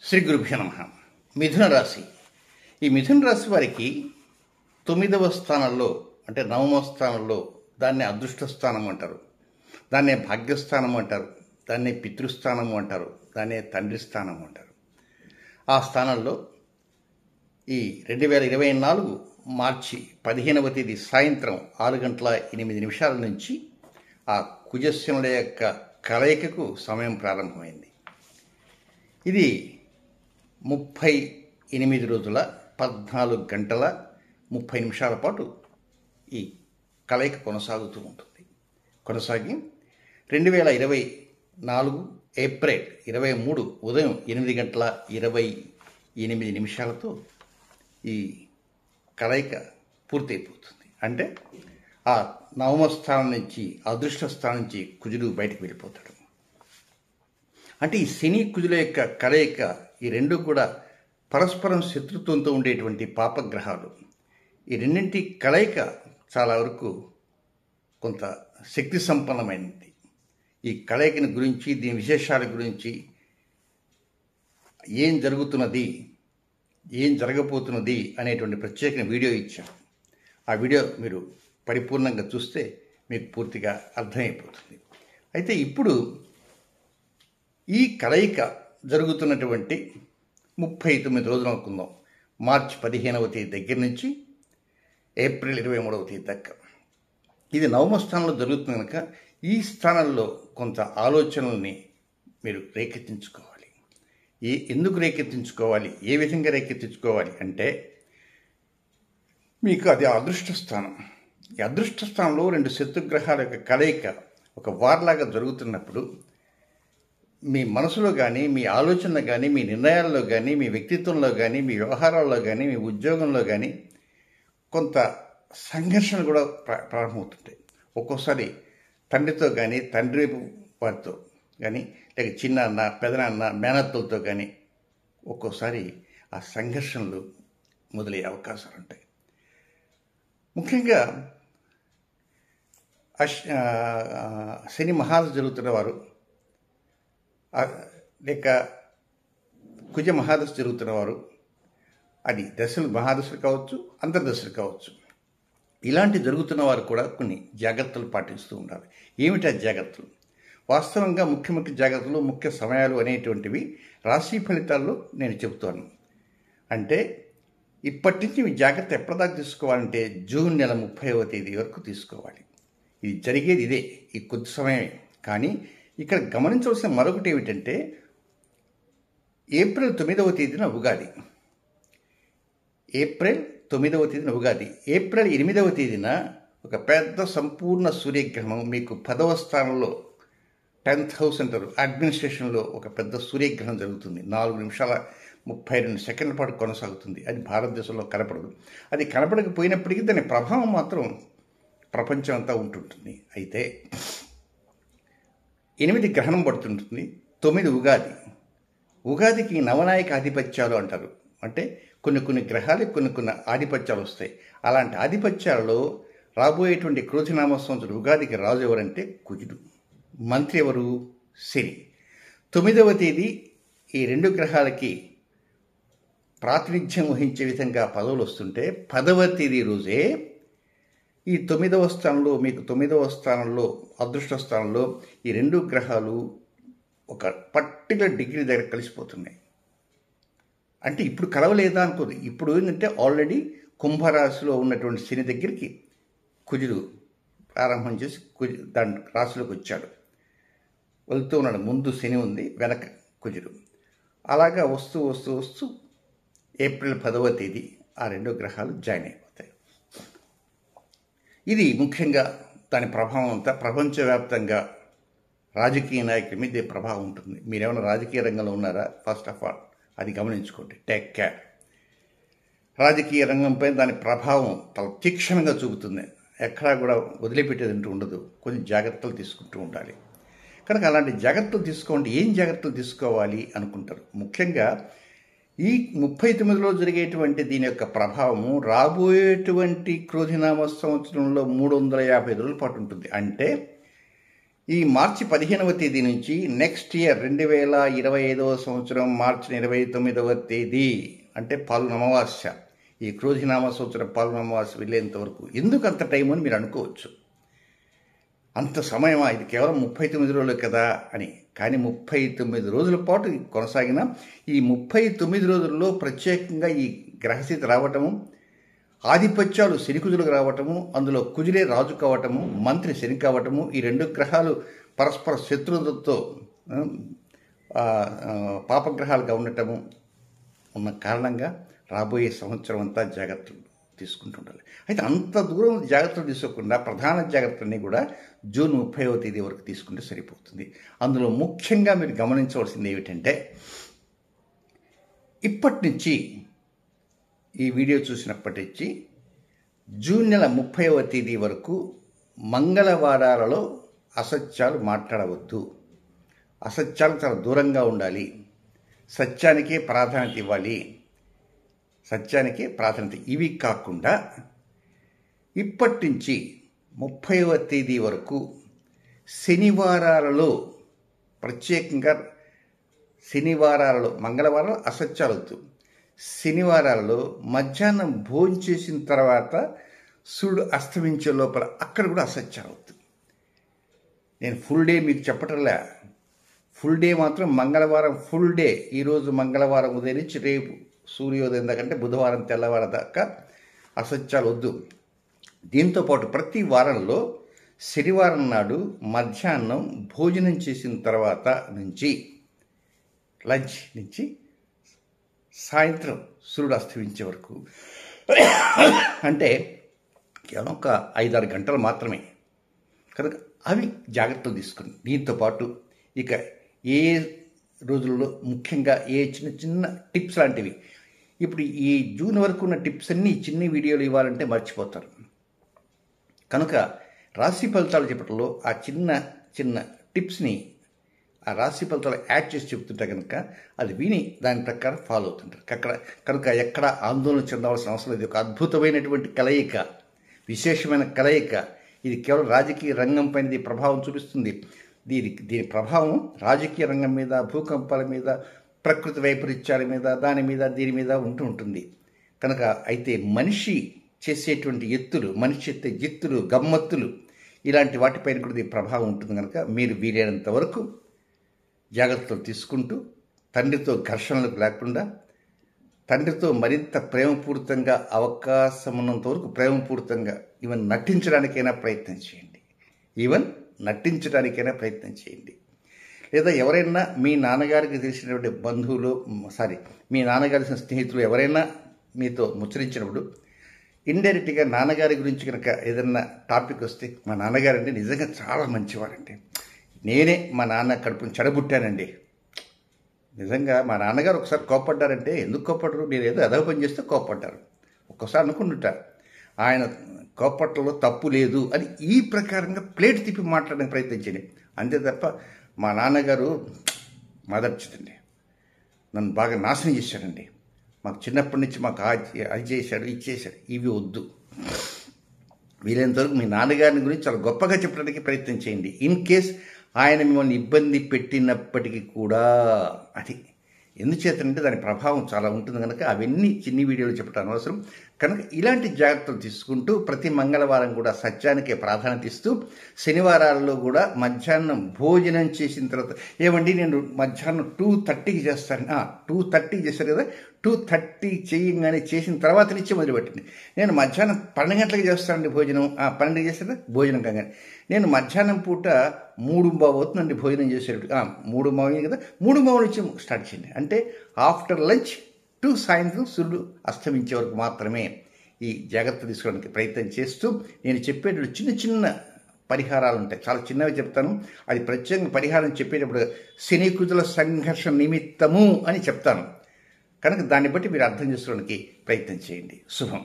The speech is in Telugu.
శ్రీ గురుభ్యో నమః. మిథున రాశి. ఈ మిథున రాశి వారికి 9వ స్థానంలో అంటే 9వ స్థానంలో దాన్ని అదృష్ట స్థానం అంటారు, దాన్నే భాగ్యస్థానం అంటారు, దాన్నే పితృస్థానము అంటారు, దాన్నే తండ్రి స్థానం అంటారు. ఆ స్థానంలో ఈ 2024 మార్చి 15వ తేదీ సాయంత్రం 6:08 నుంచి ఆ కుజశనుల యొక్క కలయికకు సమయం ప్రారంభమైంది. ఇది 38 రోజుల 14 గంటల 30 నిమిషాల పాటు ఈ కలయిక కొనసాగుతూ ఉంటుంది. కొనసాగి 2024 ఏప్రిల్ 23 ఉదయం 8:28 ఈ కలయిక పూర్తయిపోతుంది. అంటే ఆ 9వ స్థానం నుంచి అదృష్ట స్థానం నుంచి కుజుడు బయటకు వెళ్ళిపోతాడు. అంటే ఈ శని కుజుల యొక్క కలయిక ఈ రెండు కూడా పరస్పరం శత్రుత్వంతో ఉండేటువంటి పాపగ్రహాలు. ఈ రెండింటి కలయిక చాలా వరకు కొంత శక్తి సంపన్నమైనది. ఈ కలయికని గురించి, దీని విశేషాల గురించి, ఏం జరుగుతున్నది, ఏం జరగబోతున్నది అనేటువంటి ప్రత్యేక వీడియో ఇచ్చాను. ఆ వీడియో మీరు పరిపూర్ణంగా చూస్తే మీకు పూర్తిగా అర్థమైపోతుంది. అయితే ఇప్పుడు ఈ కలయిక జరుగుతున్నటువంటి 39 రోజులు అనుకుందాం. మార్చి 15వ తేదీ దగ్గర నుంచి ఏప్రిల్ 23వ తేదీ దాకా ఇది 9వ స్థానంలో జరుగుతుంది కనుక ఈ స్థానంలో కొంత ఆలోచనల్ని మీరు రేకెత్తించుకోవాలి. ఎందుకు రేకెత్తించుకోవాలి, ఏ విధంగా రేకెత్తించుకోవాలి అంటే, మీకు అది అదృష్ట స్థానం. ఈ అదృష్ట స్థానంలో రెండు శత్రుగ్రహాల యొక్క కలయిక ఒక వార్లాగా జరుగుతున్నప్పుడు మీ మనసులో కానీ, మీ ఆలోచనలో కానీ, మీ నిర్ణయాల్లో కానీ, మీ వ్యక్తిత్వంలో కానీ, మీ వ్యవహారాల్లో కానీ, మీ ఉద్యోగంలో కానీ కొంత సంఘర్షణ కూడా ప్రారంభమవుతుంటాయి. ఒక్కోసారి తండ్రితో కానీ, తండ్రి వారితో కానీ, లేక చిన్న అన్న, పెదనాన్న, మేనత్తలతో కానీ ఒక్కోసారి ఆ సంఘర్షణలు మొదలయ్యే అవకాశాలు ఉంటాయి. ముఖ్యంగా శని మహాదశ జరుగుతున్న వారు లేక కుజ మహాదశ జరుగుతున్నవారు, అది దశలు మహాదశలు కావచ్చు, అంతర్దశలు కావచ్చు, ఇలాంటి జరుగుతున్న వారు కూడా కొన్ని జాగ్రత్తలు పాటిస్తూ ఉండాలి. ఏమిటి ఆ జాగ్రత్తలు? వాస్తవంగా ముఖ్య జాగ్రత్తలు, ముఖ్య సమయాలు అనేటువంటివి రాశి ఫలితాల్లో నేను చెబుతాను. అంటే ఇప్పటి నుంచి మీ జాగ్రత్త ఎప్పటిదాకా తీసుకోవాలంటే జూన్ నెల 30వ తేదీ వరకు తీసుకోవాలి. ఇది జరిగేది ఇదే, ఈ కొద్ది సమయమే. కానీ ఇక్కడ గమనించవలసిన మరొకటి ఏమిటంటే, ఏప్రిల్ 9వ తేదీన ఉగాది. ఏప్రిల్ 9వ తేదీన ఉగాది. ఏప్రిల్ 8వ తేదీన ఒక పెద్ద సంపూర్ణ సూర్యగ్రహణం మీకు 10వ స్థానంలో 10th హౌస్ అంటారు, అడ్మినిస్ట్రేషన్లో ఒక పెద్ద సూర్యగ్రహణం జరుగుతుంది. 4:32 పాటు కొనసాగుతుంది. అది భారతదేశంలో కనపడదు. అది కనపడకపోయినప్పటికీ దాని ప్రభావం మాత్రం ప్రపంచం అంతా ఉంటుంటుంది. అయితే 8 గ్రహణం పడుతుంటుంది, 9 ఉగాది. ఉగాదికి నవనాయక ఆధిపత్యాలు అంటారు. అంటే కొన్ని గ్రహాలకు కొన్ని ఆధిపత్యాలు వస్తాయి. అలాంటి ఆధిపత్యాలలో రాబోయేటువంటి క్రోధినామ సంవత్సరం ఉగాదికి రాజు ఎవరంటే కుజుడు. మంత్రి ఎవరు? శని. 9వ తేదీ ఈ రెండు గ్రహాలకి ప్రాతినిధ్యం వహించే విధంగా పదవులు వస్తుంటే, 10వ తేదీ రోజే ఈ 9వ స్థానంలో, మీకు 9వ స్థానంలో అదృష్ట స్థానంలో ఈ రెండు గ్రహాలు ఒక పర్టికులర్ డిగ్రీ దగ్గర కలిసిపోతున్నాయి. అంటే ఇప్పుడు కలవలేదా అనుకోదు. ఇప్పుడు ఏంటంటే ఆల్రెడీ కుంభరాశిలో ఉన్నటువంటి శని దగ్గరికి కుజుడు ప్రారంభం చేసి దాని రాశిలోకి వచ్చాడు, వెళ్తూ ఉన్నాడు. ముందు శని ఉంది, వెనక కుజుడు. అలాగా వస్తూ వస్తూ వస్తూ ఏప్రిల్ 10వ తేదీ ఆ రెండు గ్రహాలు జాయిన్ అయిపోతాయి. ఇది ముఖ్యంగా దాని ప్రభావం అంతా ప్రపంచవ్యాప్తంగా రాజకీయ నాయకుల మీద ప్రభావం ఉంటుంది. మీరేమైనా రాజకీయ రంగంలో ఉన్నారా? ఫస్ట్ ఆఫ్ ఆల్ అది గమనించుకోండి, టేక్ కేర్. రాజకీయ రంగంపై దాని ప్రభావం చాలా తీక్షణంగా చూపుతుంది. ఎక్కడా కూడా వదిలిపెట్టేది అంటూ ఉండదు. కొన్ని జాగ్రత్తలు తీసుకుంటూ ఉండాలి. కనుక అలాంటి జాగ్రత్తలు తీసుకోండి. ఏం జాగ్రత్తలు తీసుకోవాలి అనుకుంటారు? ముఖ్యంగా ఈ 39లో జరిగేటువంటి దీని యొక్క ప్రభావము రాబోయేటువంటి క్రోధినామ సంవత్సరంలో 350 రోజుల పాటు ఉంటుంది. అంటే ఈ మార్చి 15వ తేదీ నుంచి నెక్స్ట్ ఇయర్ 2025వ సంవత్సరం మార్చి 29వ తేదీ అంటే పాల్గొన అమావాస్య, ఈ క్రోధినామ సంవత్సరం పాల్గొన అమావాస్య వెళ్ళేంత వరకు ఎందుకు అంత టైం అని మీరు అనుకోవచ్చు. అంత సమయమా, ఇది కేవలం 39 రోజులు కదా అని. కానీ 39 రోజుల పాటు కొనసాగిన ఈ 39 రోజుల్లో ప్రత్యేకంగా ఈ గ్రహస్థితి రావటము, ఆధిపత్యాలు శనికుజులకు రావటము, అందులో కుజులే రాజు కావటము, మంత్రి శని కావటము, ఈ రెండు గ్రహాలు పరస్పర శత్రువులతో పాపగ్రహాలుగా ఉండటము ఉన్న కారణంగా రాబోయే సంవత్సరం అంతా జాగ్రత్తలు తీసుకుంటుండాలి. అయితే అంత దూరం జాగ్రత్తలు తీసుకోకుండా ప్రధాన జాగ్రత్తలన్నీ కూడా జూన్ 30వ తేదీ వరకు తీసుకుంటే సరిపోతుంది. అందులో ముఖ్యంగా మీరు గమనించవలసింది ఏమిటంటే, ఇప్పటి నుంచి ఈ వీడియో చూసినప్పటి నుంచి జూన్ నెల 30వ తేదీ వరకు మంగళవారాలలో అసత్యాలు మాట్లాడవద్దు. అసత్యాలు చాలా దూరంగా ఉండాలి. సత్యానికే ప్రాధాన్యత ఇవ్వాలి. సత్యానికే ప్రాధాన్యత. ఇవి కాకుండా ఇప్పటి నుంచి 30వ తేదీ వరకు శనివారాలలో ప్రత్యేకంగా మంగళవారాలు అసత్యాలు వద్దు. శనివారాలలో మధ్యాహ్నం భోజనం చేసిన తర్వాత సూర్యుడు అస్తమించే లోపల అక్కడ కూడా అసత్యాలు వద్దు. నేను ఫుల్ డే మీకు చెప్పటంలే. ఫుల్ డే మాత్రం మంగళవారం ఫుల్ డే, ఈరోజు మంగళవారం ఉదయం నుంచి రేపు సూర్యోదయం దాకా అంటే బుధవారం తెల్లవారం దాకా అసత్యాలు వద్దు. దీంతోపాటు ప్రతి వారంలో శనివారం నాడు మధ్యాహ్నం భోజనం చేసిన తర్వాత నుంచి లంచ్ నుంచి సాయంత్రం సూర్యుడు అస్తమించే వరకు అంటే కేవలం ఒక 5-6 గంటలు మాత్రమే కనుక అవి జాగ్రత్తలు తీసుకుని, దీంతోపాటు ఇక ఏ రోజుల్లో ముఖ్యంగా ఏ చిన్న చిన్న టిప్స్ లాంటివి, ఇప్పుడు ఈ జూన్ వరకు ఉన్న టిప్స్ అన్నీ చిన్న వీడియోలు ఇవ్వాలంటే మర్చిపోతారు. కనుక రాశి ఫలితాలు చెప్పడంలో ఆ చిన్న చిన్న టిప్స్ని ఆ రాశి ఫలితాలు యాడ్ చేసి చెప్తుంటే కనుక అది విని దాని ప్రకారం ఫాలో అవుతుంటారు. కనుక ఎక్కడ ఆందోళన చెందవలసిన అవసరం లేదు. ఒక అద్భుతమైనటువంటి కలయిక, విశేషమైన కలయిక. ఇది కేవలం రాజకీయ రంగం పైన ప్రభావం చూపిస్తుంది. దీని ప్రభావం రాజకీయ రంగం మీద, భూకంపాల మీద, ప్రకృతి వైపరీత్యాల మీద, దీని మీద ఉంటుంది. కనుక అయితే మనిషి చేసేటువంటి మనిషి చేసే ఎత్తులు, గమ్మత్తులు ఇలాంటి వాటిపైన కూడా దీని ప్రభావం ఉంటుంది. కనుక మీరు వీలైనంత వరకు జాగ్రత్తలు తీసుకుంటూ, తండ్రితో ఘర్షణలకు లేకుండా, తండ్రితో మరింత ప్రేమపూరితంగా అవకాశం ఉన్నంత వరకు ప్రేమపూరితంగా ఈవెన్ నటించడానికైనా ప్రయత్నం చేయండి. లేదా ఎవరైనా మీ నాన్నగారికి తెలిసినటువంటి బంధువులు, మీ నాన్నగారి స్నేహితులు ఎవరైనా మీతో ముచ్చరించినప్పుడు ఇండైరెక్ట్గా నాన్నగారి గురించి కనుక ఏదన్నా టాపిక్ వస్తే, మా నాన్నగారండి నిజంగా చాలా మంచివారండి, నేనే మా నాన్న కడుపుని చెడబుట్టానండి, నిజంగా మా నాన్నగారు ఒకసారి కోప్పడ్డారంటే, ఎందుకు కోప్పడరు, నేను ఏదో అదవ పని చేస్తే కోప్పడ్డారు, ఒక్కసారి అనుకుంటుంటారు, ఆయన కోప్పట్లో తప్పు లేదు అని ఈ ప్రకారంగా ప్లేట్ తిప్పి మాట్లాడడానికి ప్రయత్నించండి. అంతే తప్ప మా నాన్నగారు మాదర్చిదండి, నన్ను బాగా నాశనం చేశాడండి, మాకు చిన్నప్పటి నుంచి మాకు అది చేశాడు, ఇది చేశాడు, ఇవి వద్దు. వీలైనంతవరకు మీ నాన్నగారిని గురించి చాలా గొప్పగా చెప్పడానికి ప్రయత్నం చేయండి. ఇన్ కేస్ ఆయన మిమ్మల్ని ఇబ్బంది పెట్టినప్పటికీ కూడా. అది ఎందుచేతనంటే దాని ప్రభావం చాలా ఉంటుంది కనుక అవన్నీ చిన్ని వీడియోలు చెప్పడం అనవసరం. కనుక ఇలాంటి జాగ్రత్తలు తీసుకుంటూ ప్రతి మంగళవారం కూడా సత్యానికే ప్రాధాన్యత ఇస్తూ, శనివారాల్లో కూడా మధ్యాహ్నం భోజనం చేసిన తర్వాత, ఏమండి నేను మధ్యాహ్నం 2:30కి చేస్తాను, 2:30కి చేశారు కదా, 2:30 చేయగానే చేసిన తర్వాత నుంచి మొదలుపెట్టండి. నేను మధ్యాహ్నం 12 గంటలకు చేస్తానండి భోజనం, 12 చేస్తారా భోజనం కాగానే. నేను మధ్యాహ్నం పూట 3:15 అవుతుందండి భోజనం చేసేటప్పుడు, 3:15 కదా, 3:15 నుంచి స్టార్ట్ చేయండి. అంటే ఆఫ్టర్ లంచ్ టు సాయంత్రం సూర్యుడు అస్తమించే వరకు మాత్రమే ఈ జాగ్రత్త తీసుకోవడానికి ప్రయత్నం చేస్తూ, నేను చెప్పేటప్పుడు చిన్న చిన్న పరిహారాలు ఉంటాయి, చాలా చిన్నవి చెప్తాను. అది ప్రత్యేకంగా పరిహారం చెప్పేటప్పుడు శని కుజుల సంఘర్షణ నిమిత్తము అని చెప్తాను. కనుక దాన్ని బట్టి మీరు అర్థం చేసుకోవడానికి ప్రయత్నం చేయండి. శుభం.